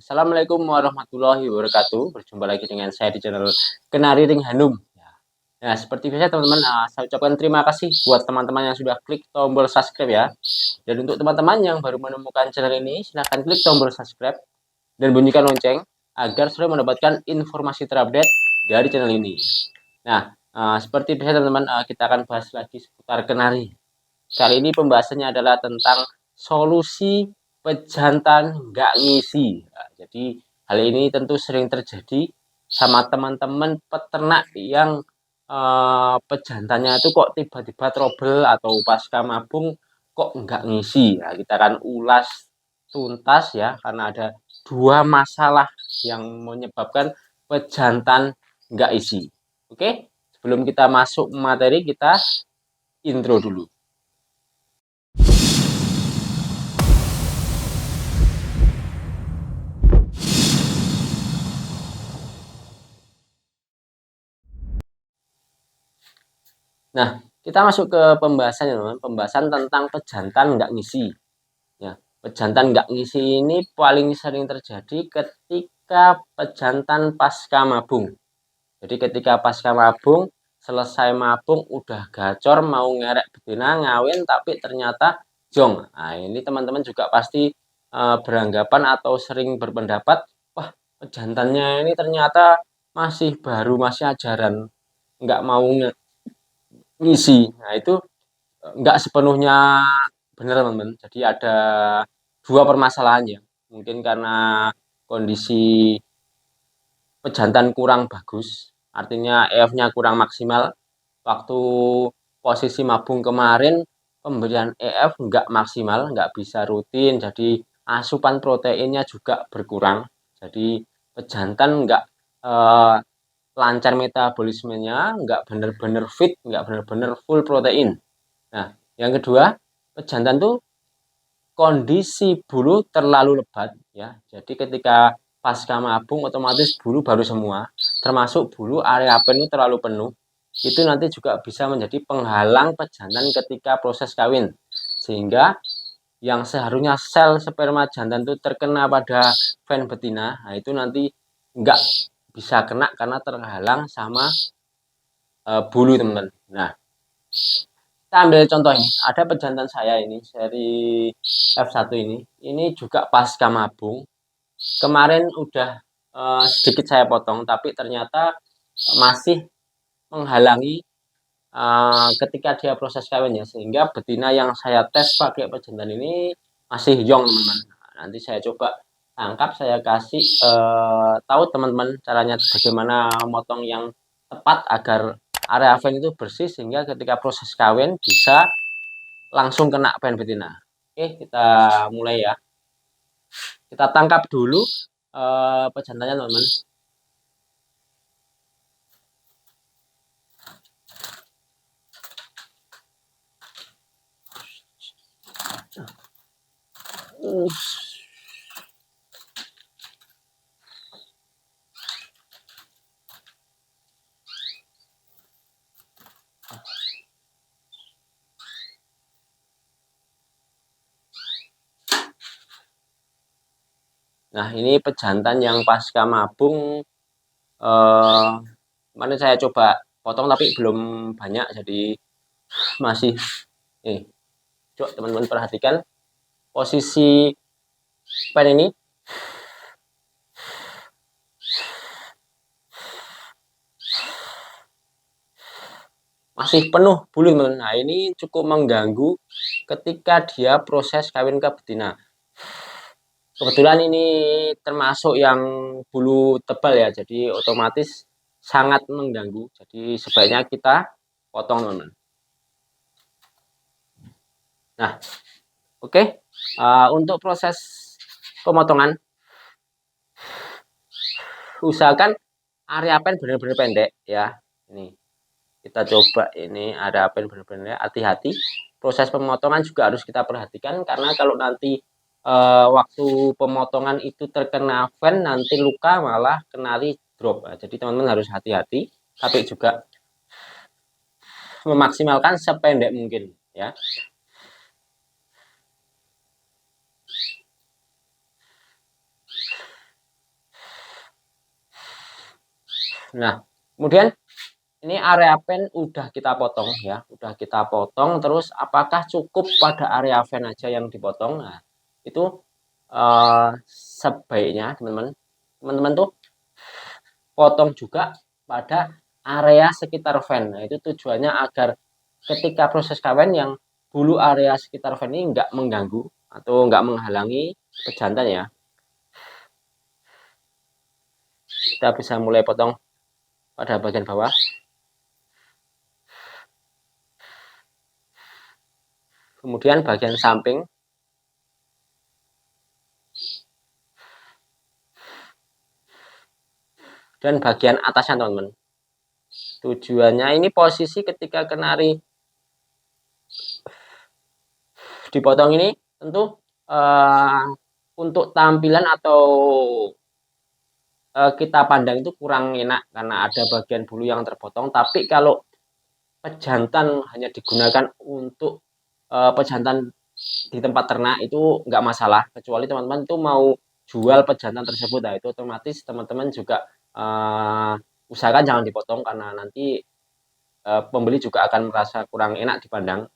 Assalamualaikum warahmatullahi wabarakatuh. Berjumpa lagi dengan saya di channel Kenari Ring Hanum. Nah, seperti biasa teman-teman, saya ucapkan terima kasih buat teman-teman yang sudah klik tombol subscribe ya. Dan untuk teman-teman yang baru menemukan channel ini, silahkan klik tombol subscribe dan bunyikan lonceng agar selalu mendapatkan informasi terupdate dari channel ini. Nah, seperti biasa teman-teman, kita akan bahas lagi seputar kenari. Kali ini pembahasannya adalah tentang solusi pejantan nggak ngisi. Nah, jadi hal ini tentu sering terjadi sama teman-teman peternak yang pejantannya itu kok tiba-tiba trouble atau pasca mabung kok nggak ngisi. Nah, kita akan ulas tuntas ya karena ada dua masalah yang menyebabkan pejantan nggak isi. Oke, sebelum kita masuk materi kita intro dulu. Nah, kita masuk ke pembahasan ya teman, pembahasan tentang pejantan nggak ngisi. Ya, pejantan nggak ngisi ini paling sering terjadi ketika pejantan pasca mabung. Jadi ketika pasca mabung, selesai mabung udah gacor mau ngerek betina ngawin tapi ternyata jong. Nah, ini teman-teman juga pasti beranggapan atau sering berpendapat, wah pejantannya ini ternyata masih baru, masih ajaran, nggak mau ngisi. Nah, itu nggak sepenuhnya benar, teman-teman. Jadi ada dua permasalahannya. Mungkin karena kondisi pejantan kurang bagus, artinya EF-nya kurang maksimal. Waktu posisi mabung kemarin, pemberian EF nggak maksimal, nggak bisa rutin, jadi asupan proteinnya juga berkurang. Jadi pejantan nggak eh, lancar metabolismenya, nggak benar-benar fit, nggak benar-benar full protein. Nah, yang kedua, pejantan tuh kondisi bulu terlalu lebat ya. Jadi ketika pasca mabung otomatis bulu baru semua, termasuk bulu area pen itu terlalu penuh. Itu nanti juga bisa menjadi penghalang pejantan ketika proses kawin. Sehingga yang seharusnya sel sperma jantan itu terkena pada ven betina, nah itu nanti nggak bisa kena karena terhalang sama bulu teman-teman. Nah, kita ambil contoh ini, ada pejantan saya ini seri F1 ini juga pasca mabung. Kemarin udah sedikit saya potong, tapi ternyata masih menghalangi ketika dia proses kawin ya, sehingga betina yang saya tes pakai pejantan ini masih young teman-teman. Nah, nanti saya coba tangkap, saya kasih tahu teman-teman caranya bagaimana motong yang tepat agar area ven itu bersih sehingga ketika proses kawin bisa langsung kena pen betina. Oke, kita mulai ya. Kita tangkap dulu pejantannya teman-teman. Nah, ini pejantan yang pasca mabung. Kemarin saya coba potong tapi belum banyak, jadi masih. Coba teman-teman perhatikan posisi pen ini. Masih penuh bulu teman-teman. Nah, ini cukup mengganggu ketika dia proses kawin ke betina. Kebetulan ini termasuk yang bulu tebal ya, jadi otomatis sangat mengganggu. Jadi sebaiknya kita potong teman-teman. Nah, oke. Untuk proses pemotongan, usahakan area pen benar-benar pendek ya. Ini kita coba, ini area pen benar-benar hati-hati. Proses pemotongan juga harus kita perhatikan karena kalau nanti waktu pemotongan itu terkena ven, nanti luka malah kenari drop. Nah, jadi teman-teman harus hati-hati, tapi juga memaksimalkan sependek mungkin ya. Nah, kemudian ini area pen udah kita potong ya, udah kita potong. Terus apakah cukup pada area pen aja yang dipotong? Nah, itu sebaiknya teman-teman tuh potong juga pada area sekitar fan. Nah, itu tujuannya agar ketika proses kawin yang bulu area sekitar fan ini nggak mengganggu atau nggak menghalangi pejantan ya. Kita bisa mulai potong pada bagian bawah. Kemudian bagian samping. Dan bagian atasnya teman-teman. Tujuannya ini posisi ketika kenari dipotong ini tentu untuk tampilan atau kita pandang itu kurang enak karena ada bagian bulu yang terpotong. Tapi kalau pejantan hanya digunakan untuk pejantan di tempat ternak itu nggak masalah, kecuali teman-teman itu mau jual pejantan tersebut. Nah, itu otomatis teman-teman juga usahakan jangan dipotong karena nanti pembeli juga akan merasa kurang enak dipandang.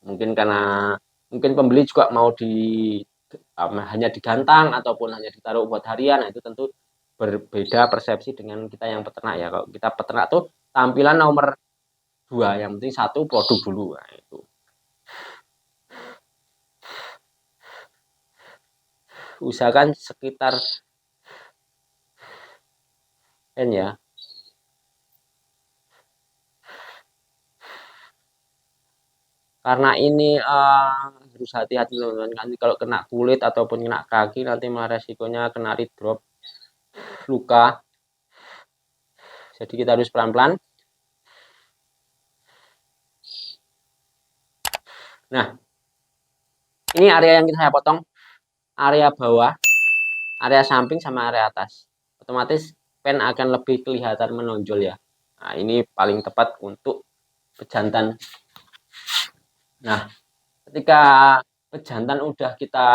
Mungkin pembeli juga mau hanya digantang ataupun hanya ditaruh buat harian. Nah, itu tentu berbeda persepsi dengan kita yang peternak ya. Kalau kita peternak tuh tampilan nomor 2, yang penting satu produk dulu. Nah, itu usahakan sekitar N ya. Karena ini harus hati-hati teman-teman. Nanti kalau kena kulit ataupun kena kaki nanti malah resikonya kena drop, luka. Jadi kita harus pelan-pelan. Nah, ini area yang saya potong, area bawah, area samping sama area atas. Otomatis pen akan lebih kelihatan menonjol ya. Nah, ini paling tepat untuk pejantan. Nah, ketika pejantan udah kita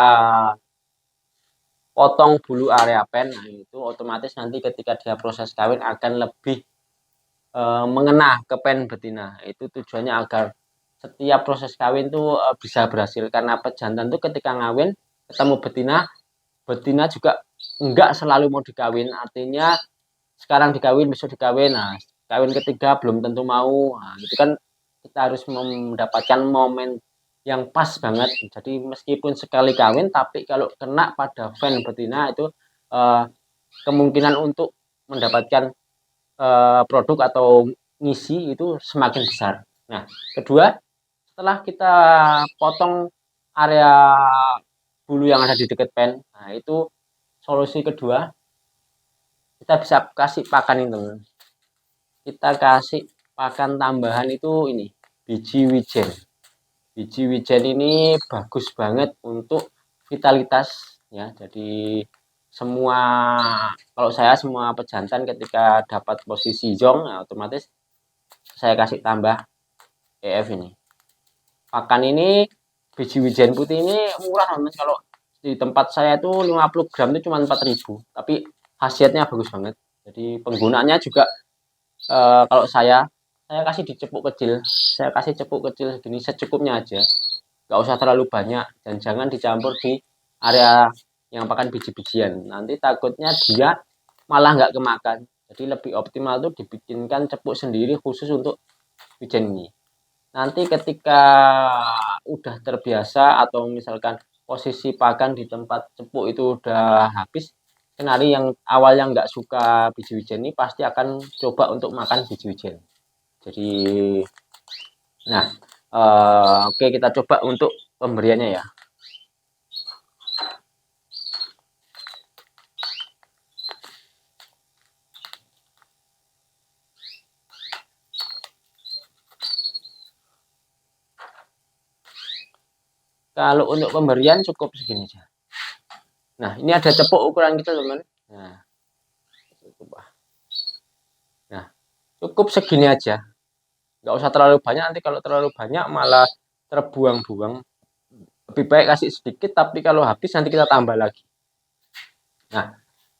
potong bulu area pen, nah itu otomatis nanti ketika dia proses kawin akan lebih mengena ke pen betina. Itu tujuannya agar setiap proses kawin tuh bisa berhasil, karena pejantan tuh ketika ngawin ketemu betina, betina juga enggak selalu mau dikawin. Artinya sekarang dikawin, besok dikawin. Nah, kawin ketiga belum tentu mau. Nah, itu kan kita harus mendapatkan momen yang pas banget. Jadi meskipun sekali kawin, tapi kalau kena pada fan betina itu eh, kemungkinan untuk mendapatkan produk atau ngisi itu semakin besar. Nah, kedua, setelah kita potong area bulu yang ada di dekat pen, nah itu solusi kedua, kita bisa kasih pakan itu. Kita kasih pakan tambahan itu ini, biji wijen. Biji wijen ini bagus banget untuk vitalitas ya. Jadi semua, kalau saya semua pejantan ketika dapat posisi zong, ya otomatis saya kasih tambah EF ini. Pakan ini biji wijen putih ini murah teman. Kalau di tempat saya itu 50 gram itu cuma 4.000, tapi khasiatnya bagus banget. Jadi penggunaannya juga kalau saya kasih di cepuk kecil. Saya kasih cepuk kecil segini secukupnya aja. Nggak usah terlalu banyak dan jangan dicampur di area yang pakan biji-bijian. Nanti takutnya dia malah nggak kemakan. Jadi lebih optimal tuh dibikinkan cepuk sendiri khusus untuk wijen ini. Nanti ketika udah terbiasa atau misalkan posisi pakan di tempat cepuk itu udah habis, kenari yang awalnya nggak suka biji wijen ini pasti akan coba untuk makan biji wijen. Jadi, nah, oke, kita coba untuk pemberiannya ya. Kalau untuk pemberian cukup segini aja. Nah, ini ada cepuk ukuran kita teman. Nah, cukup segini aja. Nggak usah terlalu banyak, nanti kalau terlalu banyak malah terbuang-buang. Lebih baik kasih sedikit, tapi kalau habis nanti kita tambah lagi. Nah,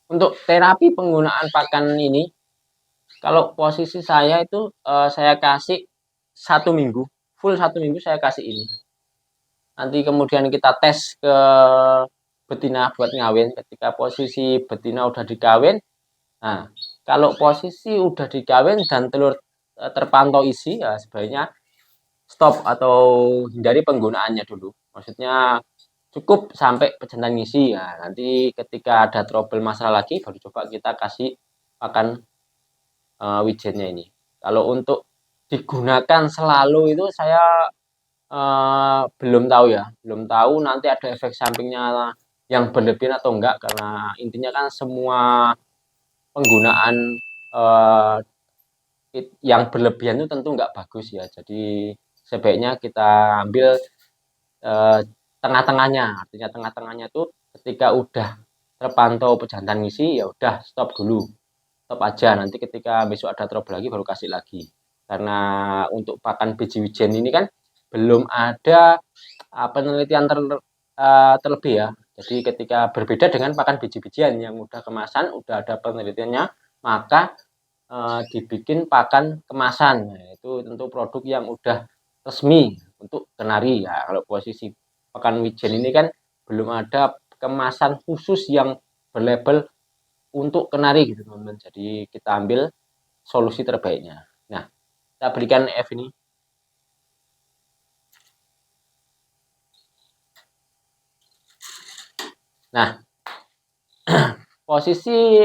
untuk terapi penggunaan pakan ini, Kalau posisi saya itu saya kasih 1 minggu, full 1 minggu saya kasih ini. Nanti kemudian kita tes ke betina buat ngawin. Ketika posisi betina udah dikawin, nah kalau posisi udah dikawin dan telur terpantau isi, ya sebaiknya stop atau hindari penggunaannya dulu. Maksudnya cukup sampai pejantan ngisi ya. Nanti ketika ada trouble masalah lagi baru coba kita kasih pakan wijennya ini. Kalau untuk digunakan selalu itu saya belum tahu ya, belum tahu nanti ada efek sampingnya yang berlebihan atau enggak, karena intinya kan semua penggunaan eh, yang berlebihan itu tentu enggak bagus ya. Jadi sebaiknya kita ambil eh, tengah-tengahnya. Artinya tengah-tengahnya itu ketika udah terpantau pejantan ngisi ya udah stop dulu. Stop aja, nanti ketika besok ada trouble lagi baru kasih lagi. Karena untuk pakan biji wijen ini kan belum ada penelitian terlebih ya. Jadi ketika berbeda dengan pakan biji-bijian yang udah kemasan, udah ada penelitiannya, maka dibikin pakan kemasan. Nah, itu tentu produk yang udah resmi untuk kenari ya. Kalau posisi pakan wijen ini kan belum ada kemasan khusus yang berlabel untuk kenari gitu teman-teman. Jadi kita ambil solusi terbaiknya. Nah, kita berikan F ini. Nah, posisi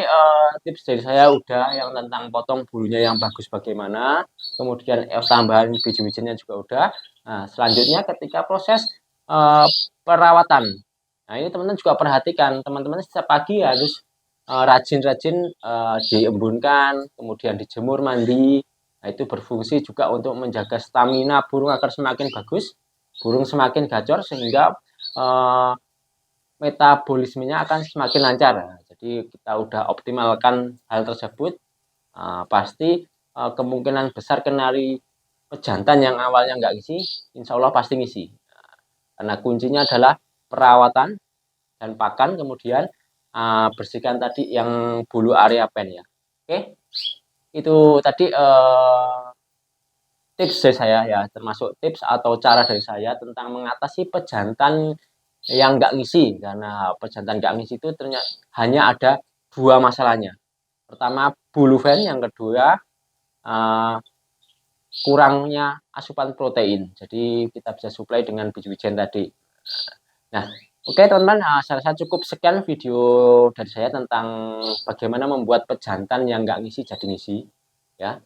tips dari saya udah yang tentang potong bulunya yang bagus bagaimana, kemudian F tambahan biji-bijinya juga udah. Nah, selanjutnya ketika proses perawatan. Nah, ini teman-teman juga perhatikan, teman-teman setiap pagi harus rajin-rajin diembunkan, kemudian dijemur mandi. Nah, itu berfungsi juga untuk menjaga stamina burung agar semakin bagus, burung semakin gacor sehingga uh, metabolismenya akan semakin lancar. Nah, jadi kita udah optimalkan hal tersebut, pasti kemungkinan besar kenari pejantan yang awalnya nggak ngisi, insya Allah pasti ngisi. Karena kuncinya adalah perawatan dan pakan, kemudian bersihkan tadi yang bulu area pen ya. Oke, itu tadi tips dari saya ya, termasuk tips atau cara dari saya tentang mengatasi pejantan yang nggak ngisi. Karena pejantan nggak ngisi itu ternyata hanya ada dua masalahnya. Pertama bulu ven, yang kedua uh, kurangnya asupan protein. Jadi kita bisa supply dengan biji-bijian tadi. Nah, oke teman-teman, saya rasa cukup sekian video dari saya tentang bagaimana membuat pejantan yang nggak ngisi jadi ngisi. Ya,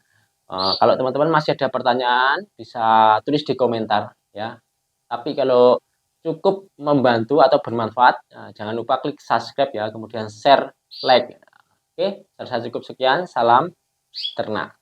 kalau teman-teman masih ada pertanyaan bisa tulis di komentar ya. Tapi kalau cukup membantu atau bermanfaat, jangan lupa klik subscribe ya, kemudian share, like. Oke, saya rasa cukup sekian. Salam ternak.